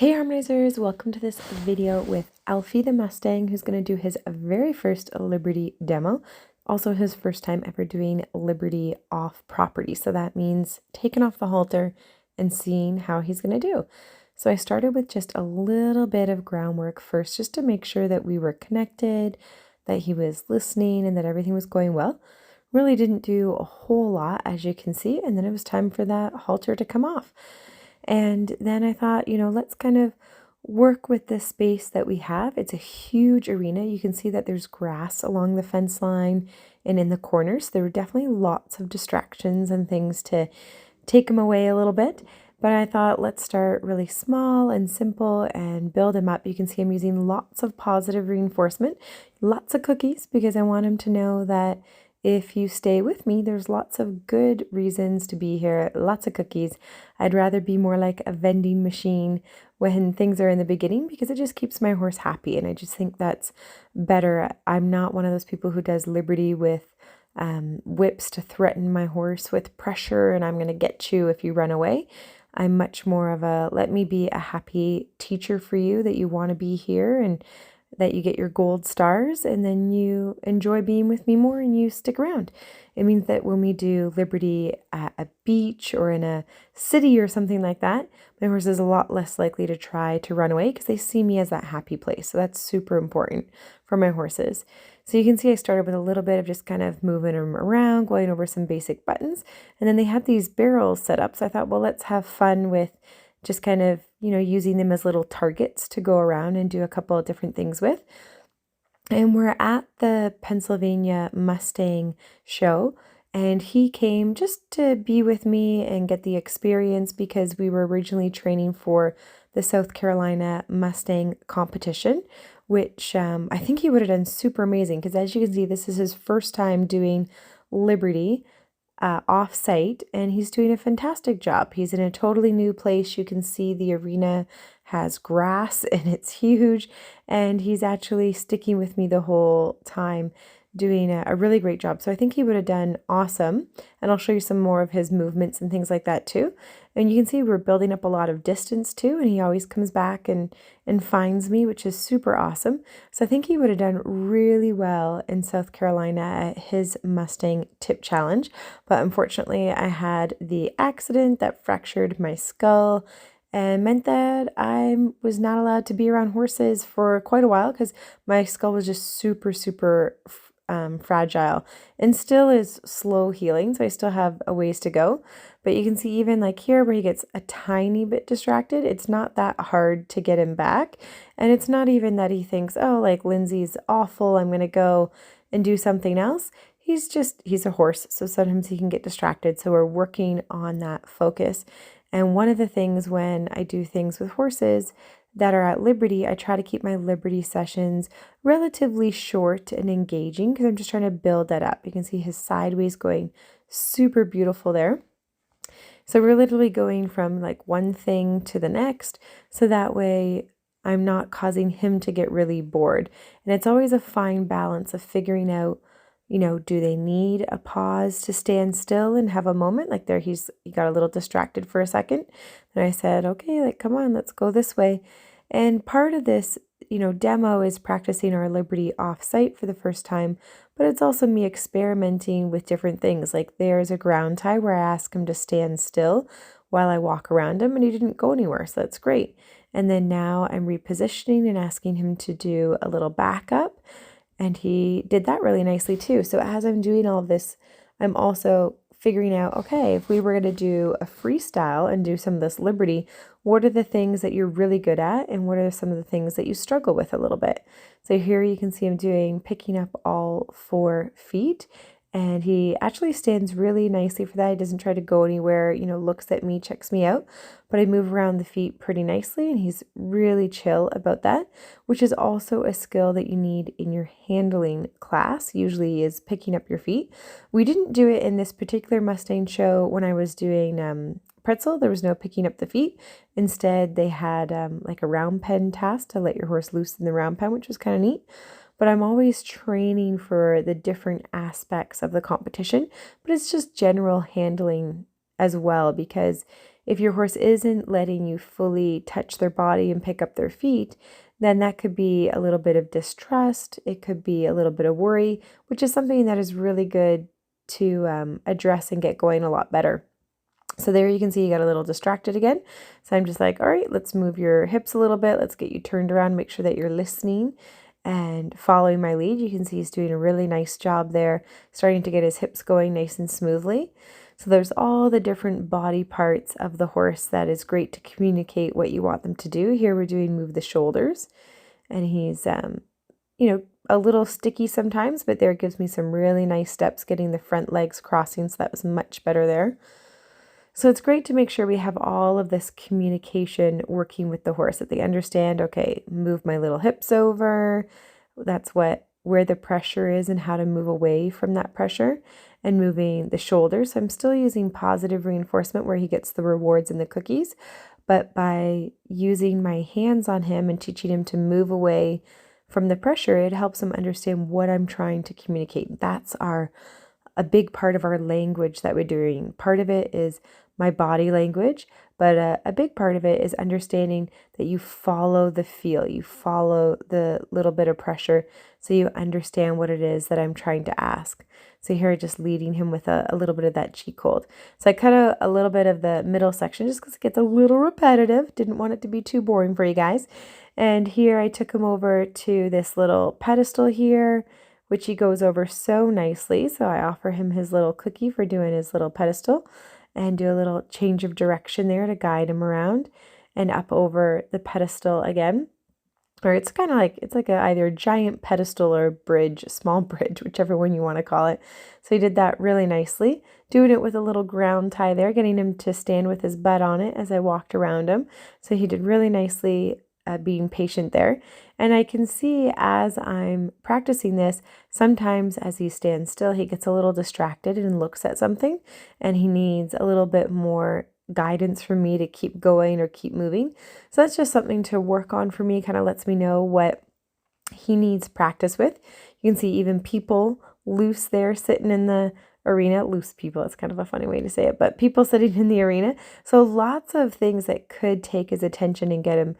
Hey Harmonizers, welcome to this video with Alfie the Mustang, who's going to do his very first Liberty demo. Also his first time ever doing Liberty off property. So that means taking off the halter and seeing how he's going to do. So I started with just a little bit of groundwork first, just to make sure that we were connected, that he was listening, and that everything was going well. Really didn't do a whole lot, as you can see, and then it was time for that halter to come off. And then I thought, let's kind of work with this space that we have. It's a huge arena. You can see that there's grass along the fence line and in the corners. There were definitely lots of distractions and things to take him away a little bit. But I thought, let's start really small and simple and build him up. You can see I'm using lots of positive reinforcement, lots of cookies, because I want him to know that if you stay with me, there's lots of good reasons to be here, lots of cookies. I'd rather be more like a vending machine when things are in the beginning, because it just keeps my horse happy, and I just think that's better. I'm not one of those people who does Liberty with whips to threaten my horse with pressure and I'm going to get you if you run away. I'm much more of a let me be a happy teacher for you, that you want to be here and that you get your gold stars, and then you enjoy being with me more and you stick around. It means that when we do Liberty at a beach or in a city or something like that, my horse is a lot less likely to try to run away because they see me as that happy place. So that's super important for my horses. So you can see I started with a little bit of just kind of moving them around, going over some basic buttons, and then they had these barrels set up. So I thought, well, let's have fun with just kind of, using them as little targets to go around and do a couple of different things with. And we're at the Pennsylvania Mustang show, and he came just to be with me and get the experience, because we were originally training for the South Carolina Mustang competition, which I think he would have done super amazing, because as you can see, this is his first time doing Liberty off-site, and he's doing a fantastic job. He's in a totally new place. You can see the arena has grass and it's huge, and he's actually sticking with me the whole time, doing a really great job. So I think he would have done awesome, and I'll show you some more of his movements and things like that too. And you can see we're building up a lot of distance too, and he always comes back and finds me, which is super awesome. So I think he would have done really well in South Carolina at his Mustang Tip Challenge. But unfortunately, I had the accident that fractured my skull and meant that I was not allowed to be around horses for quite a while, because my skull was just super, super fragile and still is slow healing. So I still have a ways to go. But you can see even like here where he gets a tiny bit distracted, it's not that hard to get him back. And it's not even that he thinks, oh, like Lindsay's awful, I'm going to go and do something else. He's a horse. So sometimes he can get distracted. So we're working on that focus. And one of the things when I do things with horses that are at Liberty, I try to keep my Liberty sessions relatively short and engaging, because I'm just trying to build that up. You can see his sideways going super beautiful there. So we're literally going from like one thing to the next, so that way I'm not causing him to get really bored. And it's always a fine balance of figuring out, do they need a pause to stand still and have a moment? Like there, he got a little distracted for a second. And I said, okay, like, come on, let's go this way. And part of this, demo is practicing our Liberty off-site for the first time, but it's also me experimenting with different things. Like there's a ground tie where I ask him to stand still while I walk around him, and he didn't go anywhere, so that's great. And then now I'm repositioning and asking him to do a little backup. And he did that really nicely too. So as I'm doing all of this, I'm also figuring out, okay, if we were going to do a freestyle and do some of this Liberty, what are the things that you're really good at, and what are some of the things that you struggle with a little bit? So here you can see him picking up all 4 feet. And he actually stands really nicely for that. He doesn't try to go anywhere, looks at me, checks me out. But I move around the feet pretty nicely, and he's really chill about that, which is also a skill that you need in your handling class, usually is picking up your feet. We didn't do it in this particular Mustang show when I was doing pretzel. There was no picking up the feet. Instead, they had like a round pen task to let your horse loose in the round pen, which was kind of neat. But I'm always training for the different aspects of the competition, but it's just general handling as well, because If your horse isn't letting you fully touch their body and pick up their feet, then that could be a little bit of distrust. It could be a little bit of worry, which is something that is really good to address and get going a lot better. So there you can see you got a little distracted again. So I'm just like, all right, let's move your hips a little bit. Let's get you turned around, make sure that you're listening and following my lead. You can see he's doing a really nice job there, starting to get his hips going nice and smoothly. So there's all the different body parts of the horse that is great to communicate what you want them to do. Here we're doing move the shoulders, and he's, a little sticky sometimes, but there it gives me some really nice steps getting the front legs crossing. So that was much better there. So it's great to make sure we have all of this communication working with the horse, that they understand, okay, move my little hips over. That's where the pressure is and how to move away from that pressure, and moving the shoulders. So I'm still using positive reinforcement where he gets the rewards and the cookies, but by using my hands on him and teaching him to move away from the pressure, it helps him understand what I'm trying to communicate. That's a big part of our language that we're doing. Part of it is my body language, but a big part of it is understanding that you follow the feel, you follow the little bit of pressure, so you understand what it is that I'm trying to ask. So here, just leading him with a little bit of that cheek hold. So I cut out a little bit of the middle section just because it gets a little repetitive. Didn't want it to be too boring for you guys. And here I took him over to this little pedestal here, which he goes over so nicely. So I offer him his little cookie for doing his little pedestal, and do a little change of direction there to guide him around and up over the pedestal again. Or it's kind of like, it's like either a giant pedestal or a bridge, a small bridge, whichever one you want to call it. So he did that really nicely, doing it with a little ground tie there, getting him to stand with his butt on it as I walked around him. So he did really nicely, being patient there. And I can see as I'm practicing this, sometimes as he stands still, he gets a little distracted and looks at something, and he needs a little bit more guidance from me to keep going or keep moving. So that's just something to work on for me, kind of lets me know what he needs practice with. You can see even people loose there sitting in the arena. Loose people, it's kind of a funny way to say it, but people sitting in the arena. So lots of things that could take his attention and get him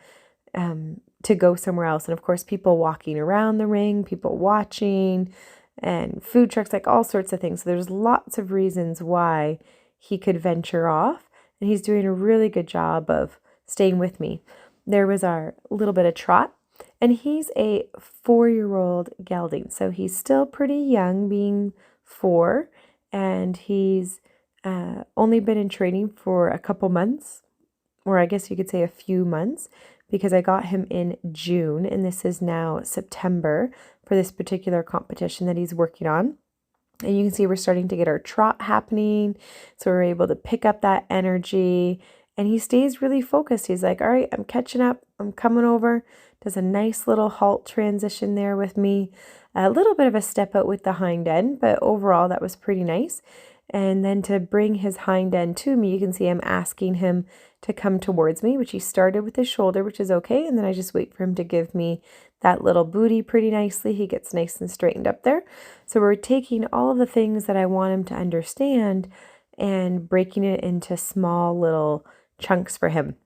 to go somewhere else. And of course, people walking around the ring, people watching, and food trucks, like all sorts of things. So there's lots of reasons why he could venture off, and he's doing a really good job of staying with me. There was our little bit of trot, and he's a 4-year-old gelding. So he's still pretty young, being 4, and he's only been in training for a couple months, or I guess you could say a few months, because I got him in June, and this is now September for this particular competition that he's working on. And you can see we're starting to get our trot happening, so we're able to pick up that energy, and he stays really focused. He's like, all right, I'm catching up, I'm coming over. Does a nice little halt transition there with me. A little bit of a step out with the hind end, but overall that was pretty nice. And then to bring his hind end to me, you can see I'm asking him to come towards me, which he started with his shoulder, which is okay. And then I just wait for him to give me that little booty pretty nicely. He gets nice and straightened up there. So we're taking all of the things that I want him to understand and breaking it into small little chunks for him.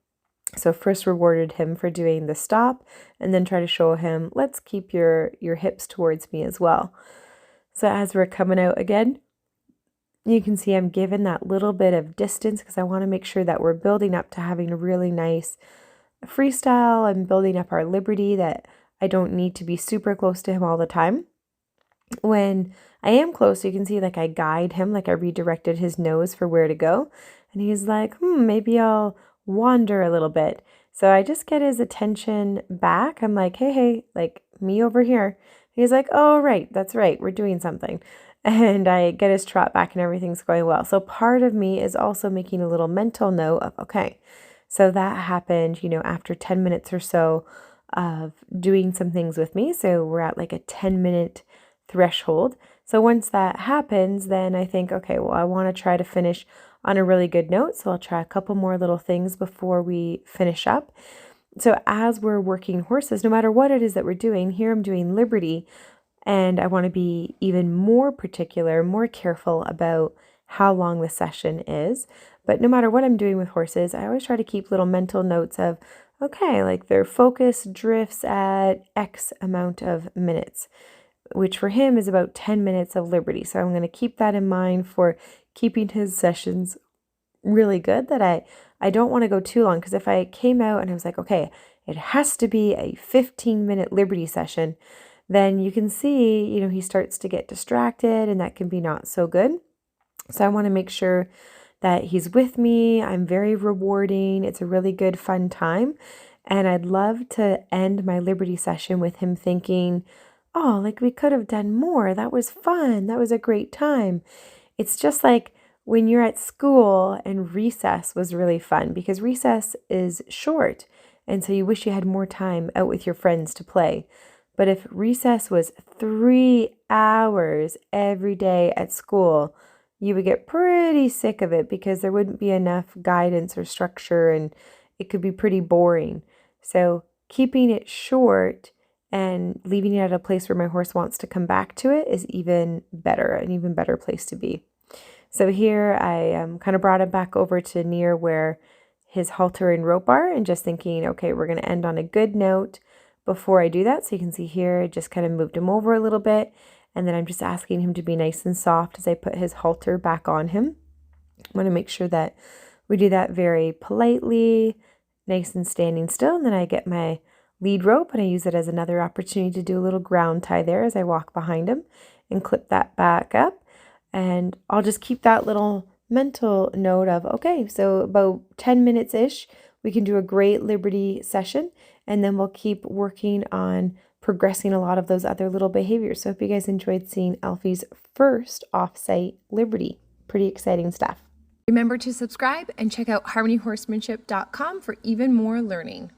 So first rewarded him for doing the stop, and then try to show him, let's keep your hips towards me as well. So as we're coming out again, you can see I'm given that little bit of distance because I want to make sure that we're building up to having a really nice freestyle and building up our liberty, that I don't need to be super close to him all the time. When I am close, you can see like I guide him, like I redirected his nose for where to go. And he's like, maybe I'll wander a little bit. So I just get his attention back. I'm like, hey, like me over here. He's like, oh, right, that's right, we're doing something. And I get his trot back and everything's going well. So part of me is also making a little mental note of, okay, so that happened, after 10 minutes or so of doing some things with me. So we're at like a 10-minute threshold. So once that happens, then I think, okay, well, I want to try to finish on a really good note. So I'll try a couple more little things before we finish up. So as we're working horses, no matter what it is that we're doing, here I'm doing liberty, and I want to be even more particular, more careful about how long the session is. But no matter what I'm doing with horses, I always try to keep little mental notes of, okay, like their focus drifts at X amount of minutes, which for him is about 10 minutes of liberty. So I'm going to keep that in mind for keeping his sessions really good, that I don't want to go too long, because if I came out and I was like, okay, it has to be a 15-minute liberty session, then you can see, he starts to get distracted, and that can be not so good. So I want to make sure that he's with me. I'm very rewarding. It's a really good, fun time. And I'd love to end my liberty session with him thinking, oh, like we could have done more. That was fun. That was a great time. It's just like when you're at school and recess was really fun, because recess is short. And so you wish you had more time out with your friends to play. But if recess was 3 hours every day at school, you would get pretty sick of it, because there wouldn't be enough guidance or structure, and it could be pretty boring. So keeping it short and leaving it at a place where my horse wants to come back to it is even better, an even better place to be. So here I kind of brought him back over to near where his halter and rope are, and just thinking, okay, we're going to end on a good note before I do that. So you can see here, I just kind of moved him over a little bit, and then I'm just asking him to be nice and soft as I put his halter back on him. I want to make sure that we do that very politely, nice and standing still. And then I get my lead rope and I use it as another opportunity to do a little ground tie there as I walk behind him and clip that back up. And I'll just keep that little mental note of, okay, so about 10 minutes-ish, we can do a great liberty session, and then we'll keep working on progressing a lot of those other little behaviors. So I hope you guys enjoyed seeing Alfie's first offsite liberty. Pretty exciting stuff. Remember to subscribe and check out harmonyhorsemanship.com for even more learning.